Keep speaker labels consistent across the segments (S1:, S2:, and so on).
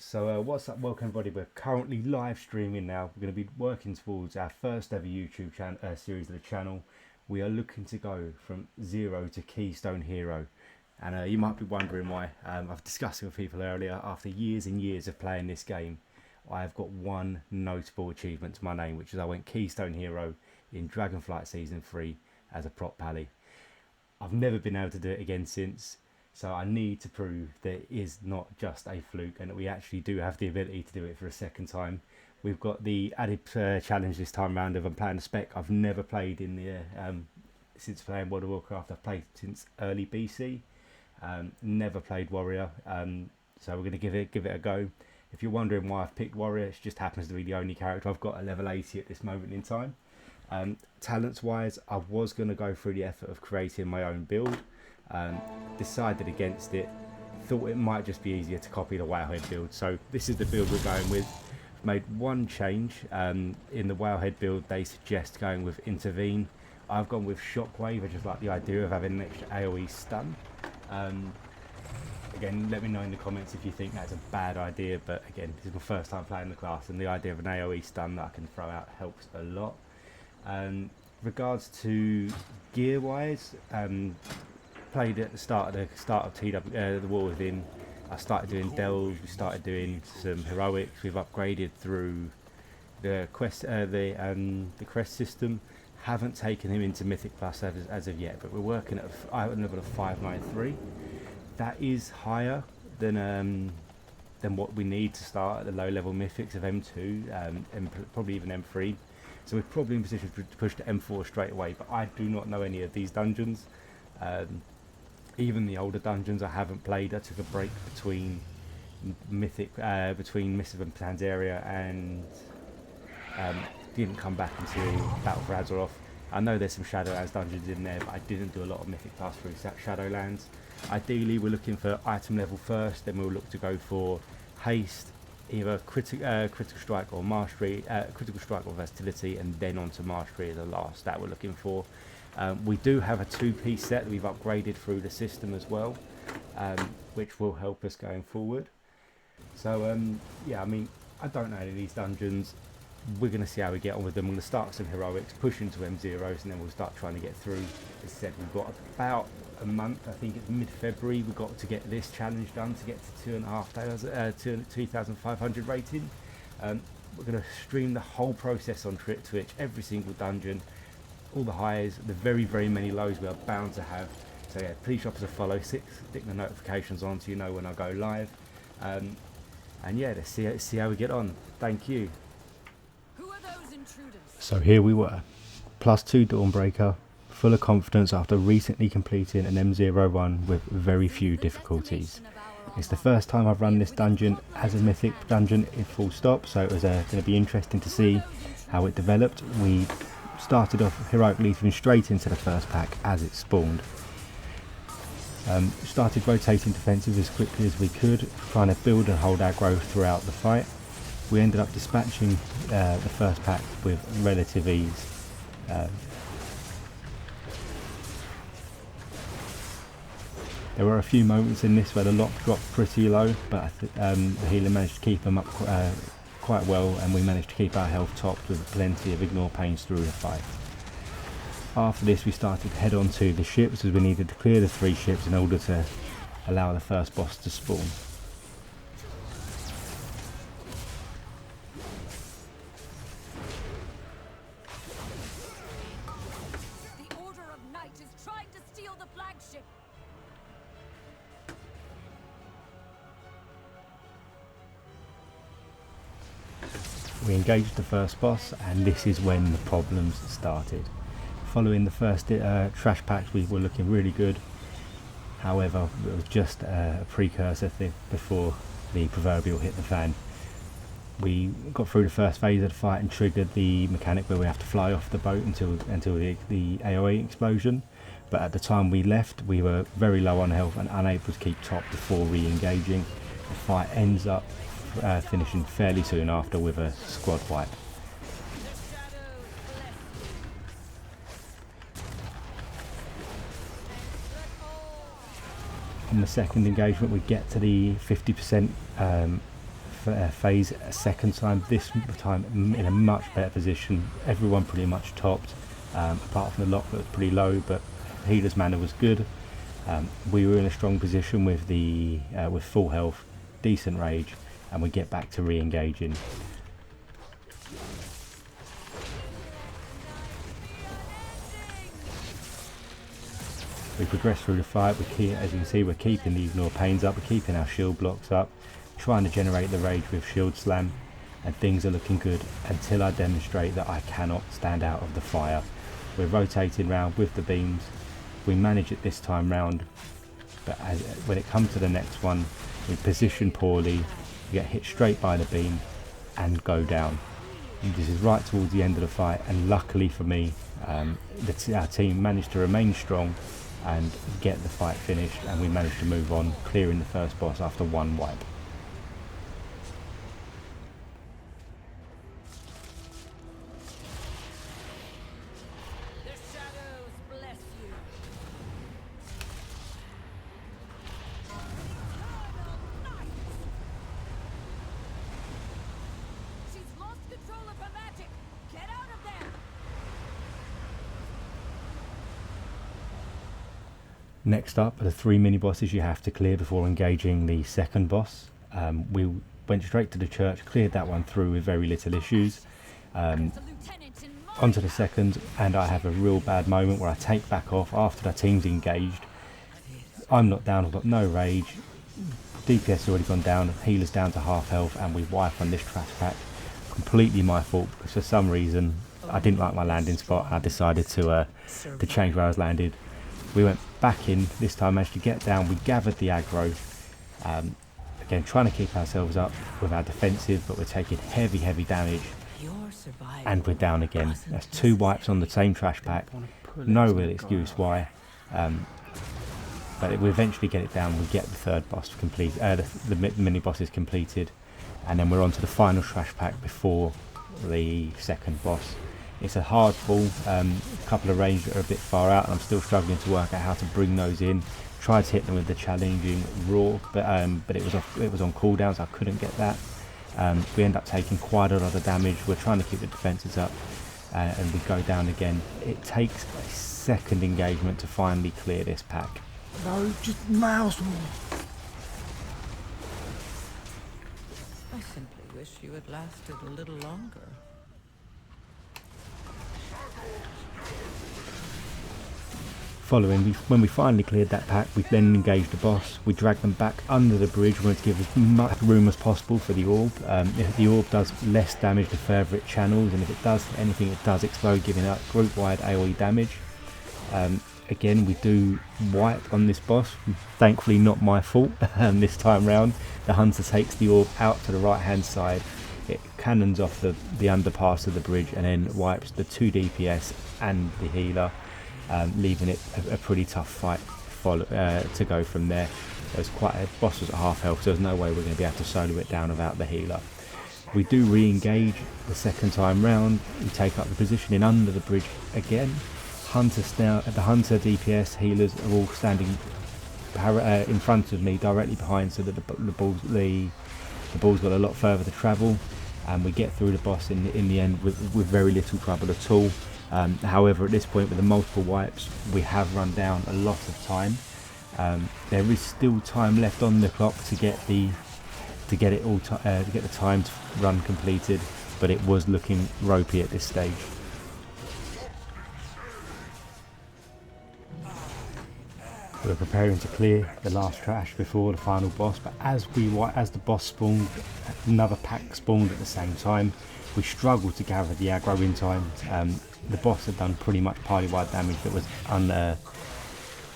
S1: So what's up, welcome everybody. We're currently live streaming now. We're going to be working towards our first ever YouTube series of the channel. We are looking to go from zero to Keystone Hero, and you might be wondering why. I've discussed it with people earlier. After years and years of playing this game, I've got one notable achievement to my name, which is I went Keystone Hero in Dragonflight Season 3 as a prop pally. I've never been able to do it again since. So I need to prove that it is not just a fluke and that we actually do have the ability to do it for a second time. We've got the added challenge this time round of I'm playing a spec I've never played in the since playing World of Warcraft. I've played since early BC, never played Warrior, so we're going to give it a go. If you're wondering why I've picked Warrior, it just happens to be the only character I've got at level 80 at this moment in time. Talents wise, I was going to go through the effort of creating my own build. Decided against it, thought it might just be easier to copy the Whalehead build, so this is the build we're going with. Made one change. In the Whalehead build they suggest going with Intervene. I've gone with Shockwave. I just like the idea of having an extra AoE stun. Again, let me know in the comments if you think that's a bad idea, but again, this is my first time playing the class and the idea of an AoE stun that I can throw out helps a lot. Regards to gear wise, played at the start of the War Within. I started doing delves, we started doing some heroics. We've upgraded through the quest, the crest system. Haven't taken him into Mythic Plus as of yet, but we're working at a level of 593. That is higher than what we need to start at the low level Mythics of M2, and probably even M3. So we're probably in position to push to M4 straight away. But I do not know any of these dungeons. Even the older dungeons I haven't played. I took a break between Mythic, between Missive and Pandaria, and didn't come back until Battle for Azeroth. I know there's some Shadowlands dungeons in there, but I didn't do a lot of Mythic Plus through Shadowlands. Ideally, we're looking for item level first, then we'll look to go for haste, either critical strike or mastery, critical strike or versatility, and then onto mastery as the last that we're looking for. We do have a two-piece set that we've upgraded through the system as well, which will help us going forward. So yeah, I mean, I don't know any of these dungeons. We're going to see how we get on with them. We're going to start some heroics, push into M0s, and then we'll start trying to get through. As I said, we've got about a month. I think it's mid-February. We've got to get this challenge done to get to 2,500 rating. We're going to stream the whole process on Twitch, every single dungeon. All the highs, the very, very many lows we are bound to have. So yeah, please drop us a follow, stick the notifications on so you know when I go live. And yeah, let's see how we get on. Thank you.
S2: Who are those intruders?
S1: So here we were, +2 Dawnbreaker, full of confidence after recently completing an M0 run with very few difficulties. It's the first time I've run this dungeon as a Mythic dungeon in full stop, so it was going to be interesting to see how it developed. We started off heroically, leaping straight into the first pack as it spawned. Started rotating defensive as quickly as we could, trying to build and hold aggro throughout the fight. We ended up dispatching the first pack with relative ease. There were a few moments in this where the lock dropped pretty low, but the healer managed to keep them up quite well, and we managed to keep our health topped with plenty of ignore pains through the fight. After this we started head on to the ships, as we needed to clear the 3 ships in order to allow the first boss to spawn.
S2: The Order of Night is trying to steal the flagship.
S1: We engaged the first boss, and this is when the problems started. Following the first trash packs, we were looking really good. However, it was just a precursor thing before the proverbial hit the fan. We got through the first phase of the fight and triggered the mechanic where we have to fly off the boat until the AoE explosion. But at the time we left, we were very low on health and unable to keep top before re-engaging. The fight ends up finishing fairly soon after with a squad wipe. On the second engagement we get to the 50% phase a second time, this time in a much better position. Everyone pretty much topped, apart from the lock that was pretty low, but healer's mana was good. We were in a strong position with the with full health, decent rage, and we get back to re-engaging. We progress through the fight. As you can see, we're keeping the ignore pains up, we're keeping our shield blocks up, trying to generate the rage with shield slam, and things are looking good until I demonstrate that I cannot stand out of the fire. We're rotating round with the beams. We manage it this time round, but when it comes to the next one, we position poorly, we get hit straight by the beam and go down. And this is right towards the end of the fight, and luckily for me, our team managed to remain strong and get the fight finished, and we managed to move on, clearing the first boss after one wipe.
S2: The shadows bless you. She's lost control of her magic. Get out of there.
S1: Next up are the 3 mini bosses you have to clear before engaging the second boss. We went straight to the church, cleared that one through with very little issues. Onto the second, and I have a real bad moment where I take back off after the team's engaged. I'm not down, I've got no rage. DPS has already gone down, healer's down to half health, and we wipe on this trash pack. Completely my fault, because for some reason I didn't like my landing spot. I decided to change where I was landed. We went back in, this time managed to get down, we gathered the aggro, again trying to keep ourselves up with our defensive, but we're taking heavy damage, and we're down again. That's 2 wipes on the same trash pack, no real excuse why, but we eventually get it down, we get the third boss complete, the mini boss is completed, and then we're on to the final trash pack before the second boss. It's a hard fall, a couple of range that are a bit far out, and I'm still struggling to work out how to bring those in. Tried to hit them with the challenging roar, but it was on cooldown, so I couldn't get that. We end up taking quite a lot of damage. We're trying to keep the defences up, and we go down again. It takes a second engagement to finally clear this pack.
S3: No, just mouse me.
S4: I simply wish you had lasted a little longer.
S1: Following, when we finally cleared that pack, we then engaged the boss. We dragged them back under the bridge. We wanted to give as much room as possible for the orb. If the orb does less damage the further it channels, and if it does anything, it does explode, giving out group-wide AoE damage. Again, we do wipe on this boss. Thankfully, not my fault this time round. The hunter takes the orb out to the right-hand side. It cannons off the underpass of the bridge and then wipes the 2 DPS and the healer. Leaving it a pretty tough fight to go from there. Boss was at half health, so there's no way we're going to be able to solo it down without the healer. We do re-engage the second time round. We take up the positioning under the bridge again. The hunter, DPS, healers are all standing in front of me, directly behind, so that the ball's got a lot further to travel, and we get through the boss in the end with very little trouble at all. However, at this point, with the multiple wipes, we have run down a lot of time. There is still time left on the clock to get the time to run completed, but it was looking ropey at this stage. We're preparing to clear the last trash before the final boss, but as the boss spawned, another pack spawned at the same time. We struggled to gather the aggro in time. The boss had done pretty much party-wide damage that was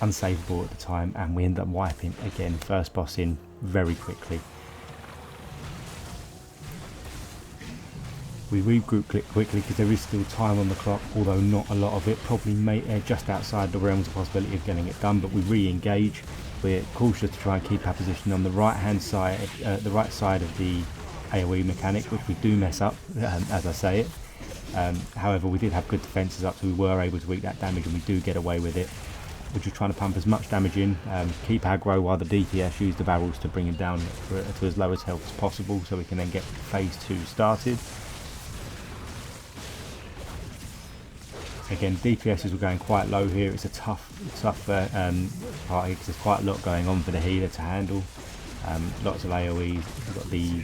S1: unsavable at the time, and we ended up wiping again, first boss in very quickly. We regroup quickly because there is still time on the clock, although not a lot of it, probably just outside the realms of possibility of getting it done, but we re-engage. We're cautious to try and keep our position on the right-hand side, the right side of the AoE mechanic, which we do mess up as I say it. However, we did have good defences up, so we were able to eat that damage, and we do get away with it. We're just trying to pump as much damage in, keep aggro while the DPS use the barrels to bring him down to as low as health as possible, so we can then get phase 2 started. Again, DPSs were going quite low here. It's a tough party because there's quite a lot going on for the healer to handle. Lots of AoEs. You've got the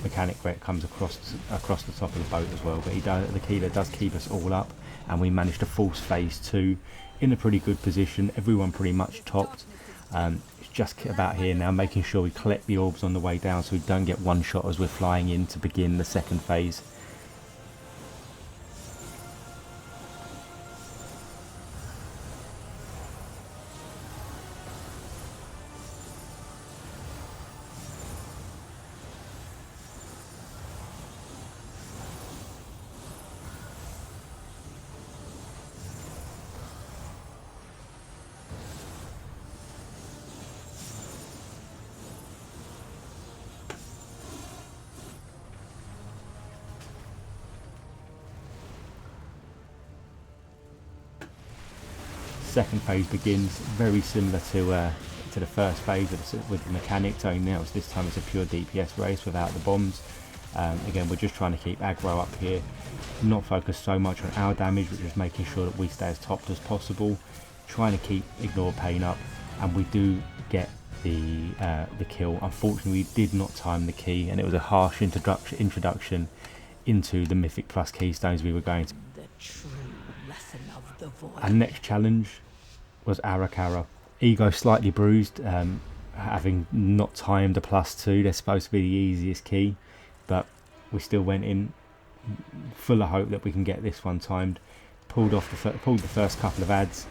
S1: mechanic where it comes across the top of the boat as well. But the healer does keep us all up, and we managed to force phase 2 in a pretty good position. Everyone pretty much topped. It's just about here now, making sure we collect the orbs on the way down so we don't get one shot as we're flying in to begin the second phase. Second phase begins very similar to the first phase with the mechanics, only now this time it's a pure DPS race without the bombs. Again, we're just trying to keep aggro up here, not focus so much on our damage, but just making sure that we stay as topped as possible, trying to keep ignore pain up, and we do get the kill. Unfortunately, we did not time the key, and it was a harsh introduction into the Mythic plus Keystones we were going to.
S4: The true lesson of the void.
S1: Our next challenge was Ara-Kara. Ego slightly bruised, having not timed a +2. They're supposed to be the easiest key, but we still went in full of hope that we can get this one timed. Pulled the first couple of adds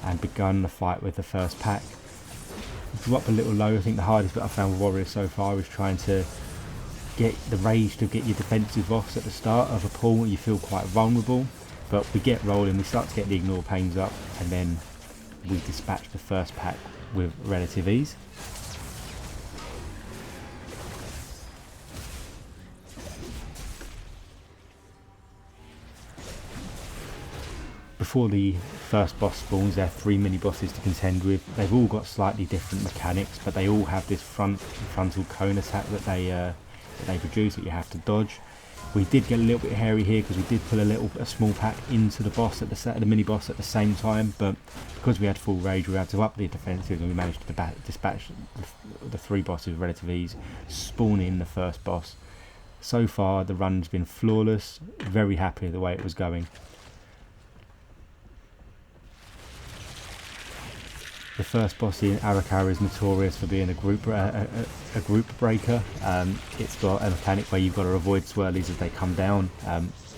S1: and begun the fight with the first pack. Drop a little low. I think the hardest bit I found with Warriors so far is trying to get the rage to get your defensive offs at the start of a pull. You feel quite vulnerable, but we get rolling, we start to get the ignore pains up, and then we dispatch the first pack with relative ease. Before the first boss spawns, there are 3 mini bosses to contend with. They've all got slightly different mechanics, but they all have this frontal cone attack that they produce that you have to dodge. We did get a little bit hairy here because we did pull a small pack into the boss at the mini boss at the same time, but because we had full rage, we had to up the defensive, and we managed to dispatch the 3 bosses with relative ease, spawn in the first boss. So far, the run's been flawless. Very happy with the way it was going. The first boss in Ara-Kara is notorious for being a group breaker. It's got a mechanic where you've got to avoid swirlies as they come down.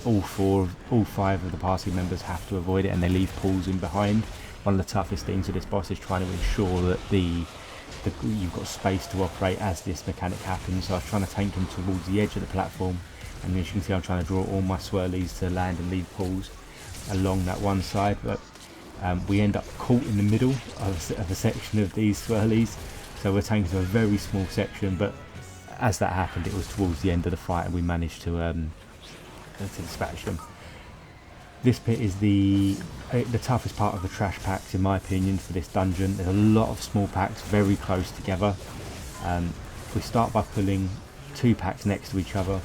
S1: All 5 of the party members have to avoid it, and they leave pools in behind. One of the toughest things with this boss is trying to ensure that you've got space to operate as this mechanic happens. So I was trying to tank him towards the edge of the platform, and as you can see, I'm trying to draw all my swirlies to land and leave pools along that one side, but we end up caught in the middle of a section of these swirlies, so we're taken to a very small section, but as that happened, it was towards the end of the fight and we managed to dispatch them. This pit is the toughest part of the trash packs in my opinion for this dungeon. There's a lot of small packs very close together. We start by pulling 2 packs next to each other.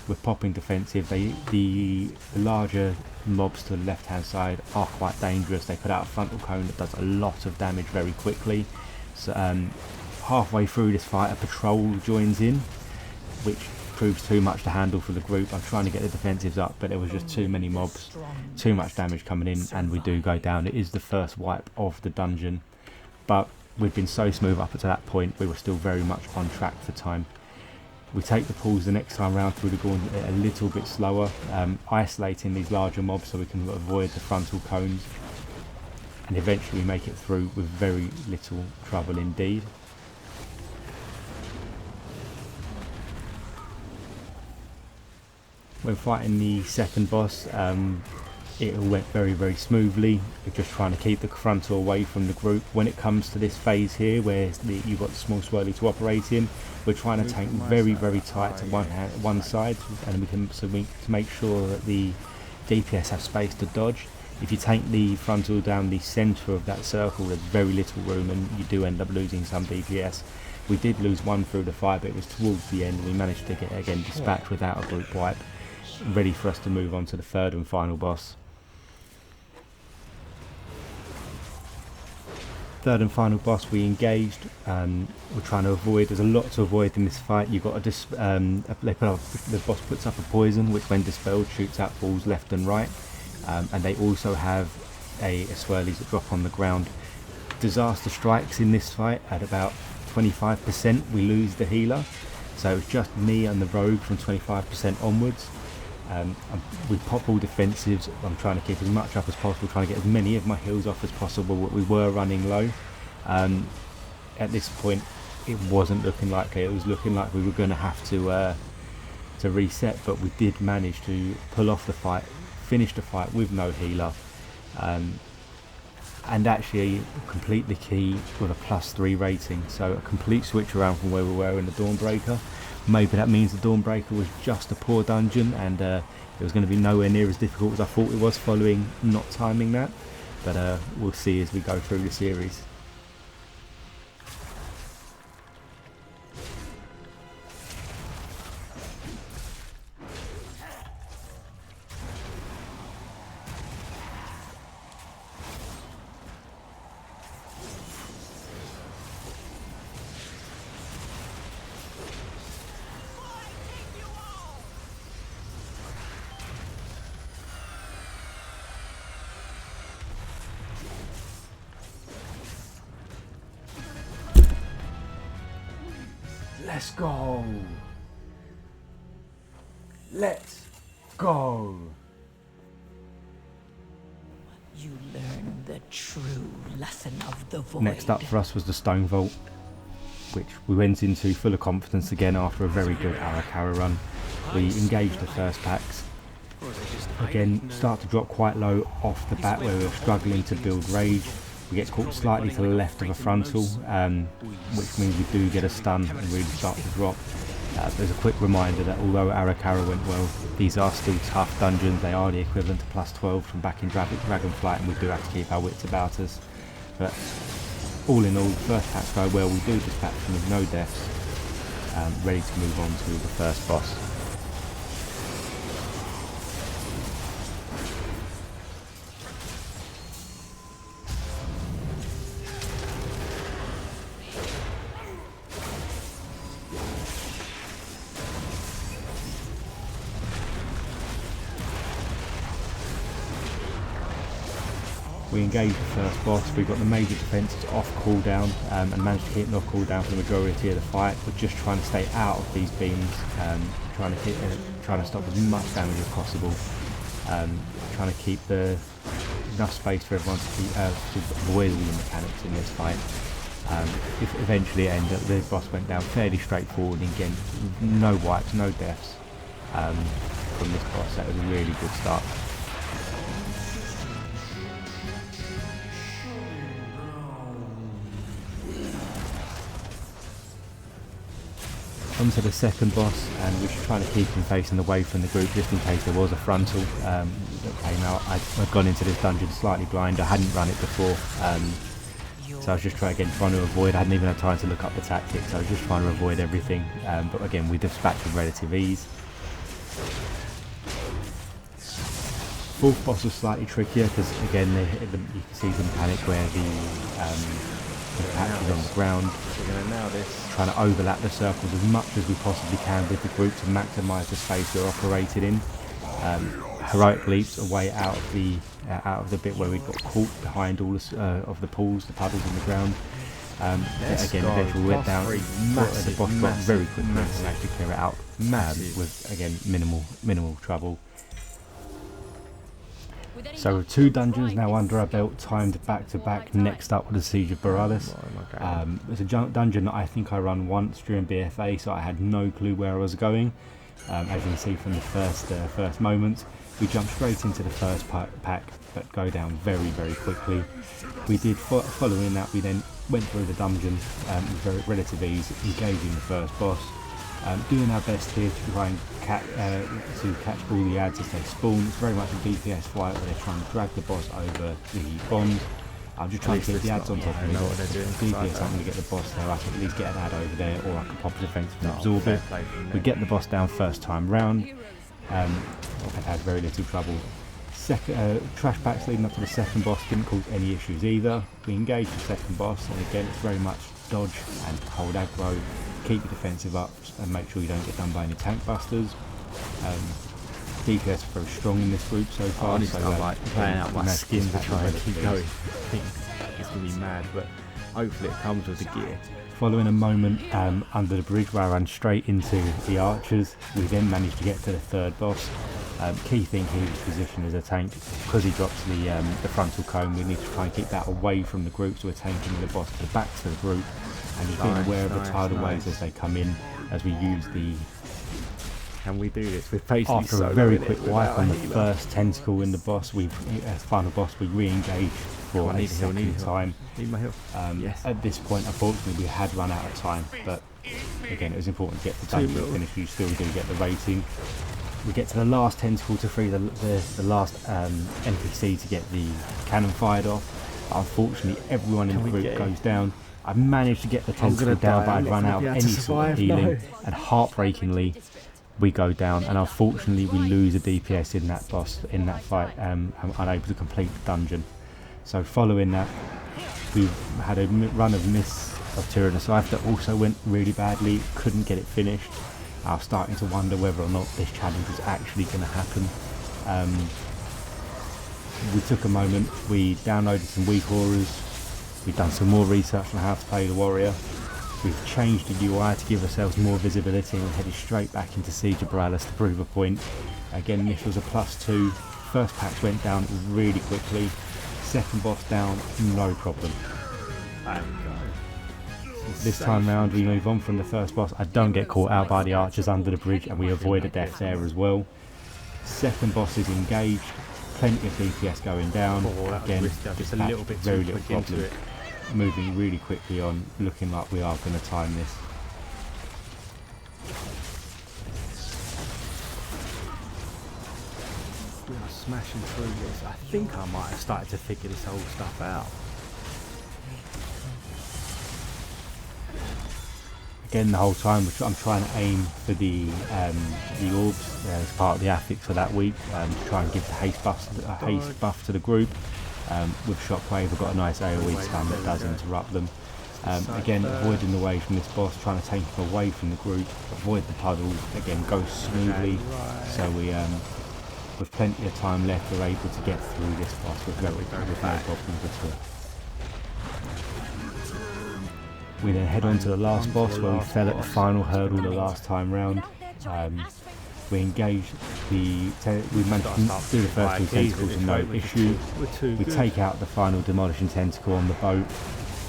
S1: We're popping defensive. The larger mobs to the left hand side are quite dangerous. They put out a frontal cone that does a lot of damage very quickly. So halfway through this fight, a patrol joins in, which proves too much to handle for the group. I'm trying to get the defensives up, but there was just too many mobs, too much damage coming in, and we do go down. It is the first wipe of the dungeon, but we've been so smooth up to that point. We were still very much on track for time. We take the pulls the next time round through the gauntlet a little bit slower, isolating these larger mobs so we can avoid the frontal cones, and eventually make it through with very little trouble indeed. When fighting the second boss, it all went very smoothly. We're just trying to keep the frontal away from the group. When it comes to this phase here, where you've got the small swirly to operate in, we're trying to tank very tight to one side, and to make sure that the DPS have space to dodge. If you take the frontal down the centre of that circle, there's very little room, and you do end up losing some DPS. We did lose one through the fight, but it was towards the end. We managed to get again dispatched without a group wipe, ready for us to move on to the third and final boss. Third and final boss we engaged. We're trying to avoid, there's a lot to avoid in this fight. You've got to the boss puts up a poison which when dispelled shoots out balls left and right, and they also have a swirlies that drop on the ground. Disaster strikes in this fight at about 25%. We lose the healer, so it's just me and the rogue from 25% onwards. We pop all defensives. I'm trying to keep as much up as possible, trying to get as many of my heals off as possible. We were running low. At this point it wasn't looking like it was looking like we were going to have to reset, but we did manage to pull off the fight, finish the fight with no healer, and actually complete the key with a +3 rating, so a complete switch around from where we were in the Dawnbreaker. Maybe that means the Dawnbreaker was just a poor dungeon, and it was going to be nowhere near as difficult as I thought it was following not timing that, but we'll see as we go through the series. Let's go! Let's go!
S4: You learn the true lesson of the void.
S1: Next up for us was the Stonevault, which we went into full of confidence again after a very good Ara-Kara run. We engaged the first packs. Again, start to drop quite low off the bat where we were struggling to build rage. We get caught slightly to the left of a frontal, which means we do get a stun and really start to drop. There's a quick reminder that although Ara-Kara went well, these are still tough dungeons. They are the equivalent to +12 from back in Dragonflight, and we do have to keep our wits about us. But all in all, the first packs go well. We do dispatch them with no deaths, ready to move on to the first boss. We engaged the first boss. We got the major defences off cooldown and managed to keep them off cooldown for the majority of the fight. We're just trying to stay out of these beams, trying to stop as much damage as possible, trying to keep enough space for everyone to avoid all the mechanics in this fight. Eventually the boss went down fairly straightforward, and again no wipes, no deaths from this boss. That was a really good start. Onto the second boss, and we were trying to keep him facing away from the group just in case there was a frontal that came out. I'd gone into this dungeon slightly blind. I hadn't run it before, so I was just trying to avoid. I hadn't even had time to look up the tactics. I was just trying to avoid everything, but again we dispatched with relative ease. Fourth boss was slightly trickier because again you can see the mechanic where the patch is on the ground. Trying to overlap the circles as much as we possibly can with the group to maximise the space we're operating in. Heroic leaps away out of the bit where we got caught behind all of the pools, the puddles in the ground. Again, eventually we went down. The boss dropped very quickly and actually clear it out with again minimal trouble. So with 2 dungeons now under our belt, timed back to back. Next up was the Siege of Boralus. It's a dungeon that I think I run once during BFA, so I had no clue where I was going. As you can see from the first moments, we jumped straight into the first pack, but go down very quickly. We did following that. We then went through the dungeon with relative ease, engaging the first boss. Doing our best here to try and catch all the ads as they spawn. It's very much a DPS fight where they're trying to drag the boss over the bond. I'm just trying to get the ads on top of me. DPS, I'm going to get the boss there. I can at least get an ad over there, or I can pop a defensive and absorb it. We get the boss down first time round. I've had very little trouble. Trash packs leading up to the second boss didn't cause any issues either. We engage the second boss, and again it's very much dodge and hold aggro, keep your defensive up and make sure you don't get done by any tank busters. DPS are very strong in this group so far.
S5: Honestly, I'm like playing out my skin to try and keep going. I think it's going to be mad, but hopefully it comes with the gear.
S1: Following a moment under the bridge where I ran straight into the archers, we then managed to get to the third boss. Key thing here is position as a tank. Because he drops the frontal cone, we need to try and keep that away from the group, so we're tanking the boss to the back to the group and just being aware of the tidal waves as they come in, as we use the...
S5: Can we do this? We're basically
S1: after a very quick wipe on the first tentacle in the boss, final boss, we re-engage for a second time.
S5: Need my heal.
S1: Yes. At this point, unfortunately, we had run out of time, but again, it was important to get the dungeon finished. You still do get the rating. We get to the last tentacle to free the last NPC to get the cannon fired off. But unfortunately, everyone in the group goes down. I managed to get the tentacle down, but I'd run out of any sort of healing, and heartbreakingly, we go down, and unfortunately we lose a DPS in that boss, in that fight. I'm unable to complete the dungeon. So following that, we've had a run of Miss of Tyrannosaurus that also went really badly, couldn't get it finished. I was starting to wonder whether or not this challenge was actually going to happen. We took a moment, we downloaded some weak auras, we've done some more research on how to play the warrior. We've changed the UI to give ourselves more visibility, and we're headed straight back into Siege of Boralus to prove a point. Again, this was a +2. First packs went down really quickly. Second boss down, no problem. This time round we move on from the first boss. I don't get caught out by the archers under the bridge, and we avoid a death there as well. Second boss is engaged. Plenty of DPS going down. Again, just a little bit very little problem. Moving really quickly on, looking like we are going to time this.
S5: We are smashing through this. I think I might have started to figure this whole stuff out.
S1: Again, the whole time I'm trying to aim for the orbs as part of the affix for that week, to try and give the haste buff to the group. With Shockwave, we've got a nice AoE stun that does interrupt them. Again, avoiding the waves from this boss, trying to take him away from the group, avoid the puddles, again, goes smoothly. So we, with plenty of time left, we're able to get through this boss with no problems at all. We then head on to the last boss, where we fell at the final hurdle the last time round. We engage we managed to do the first two tentacles with no issue. We take out the final demolishing tentacle on the boat.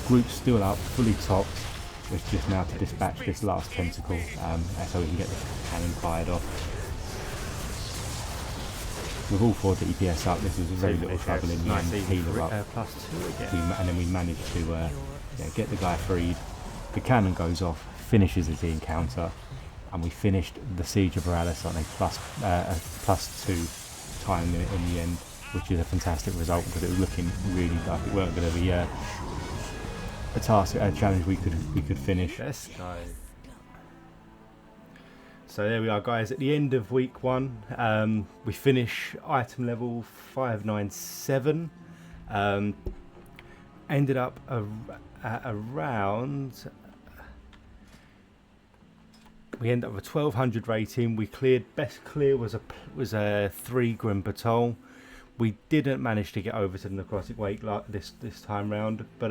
S1: Group's still up, fully topped. It's just now to dispatch this last tentacle, so we can get the cannon fired off. With all 4 DPS up, this was very little trouble in the end. Healer up, and then we managed to get the guy freed. The cannon goes off, finishes the encounter. And we finished the Siege of Boralus on a +2 time limit in the end, which is a fantastic result because it was looking really like it weren't going to be a challenge we could finish.
S5: Let's go. So there we are, guys. At the end of week 1, we finish item level 597. Ended up at around. We end up with a 1200 rating. We cleared. Best clear was a 3 Grim Patrol. We didn't manage to get over to the necrotic wake like this time round, but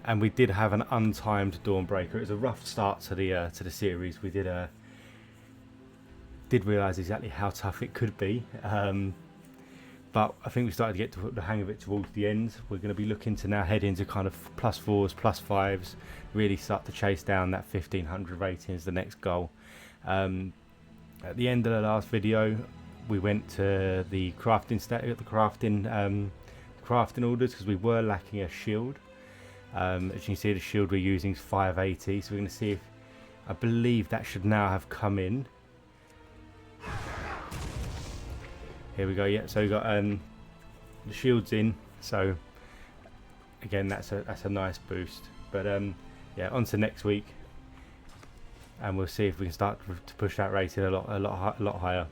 S5: and we did have an untimed Dawnbreaker. It was a rough start to the series. We did realise exactly how tough it could be, but I think we started to get to the hang of it towards the end. We're going to be looking to now head into kind of +4s, +5s, really start to chase down that 1500 rating is the next goal. At the end of the last video, we went to the crafting crafting orders because we were lacking a shield. As you can see, the shield we're using is 580, so we're going to see if I believe that should now have come in. Here we go. Yeah, so we got the shields in. So again, that's a nice boost. But yeah, on to next week, and we'll see if we can start to push that rating a lot higher.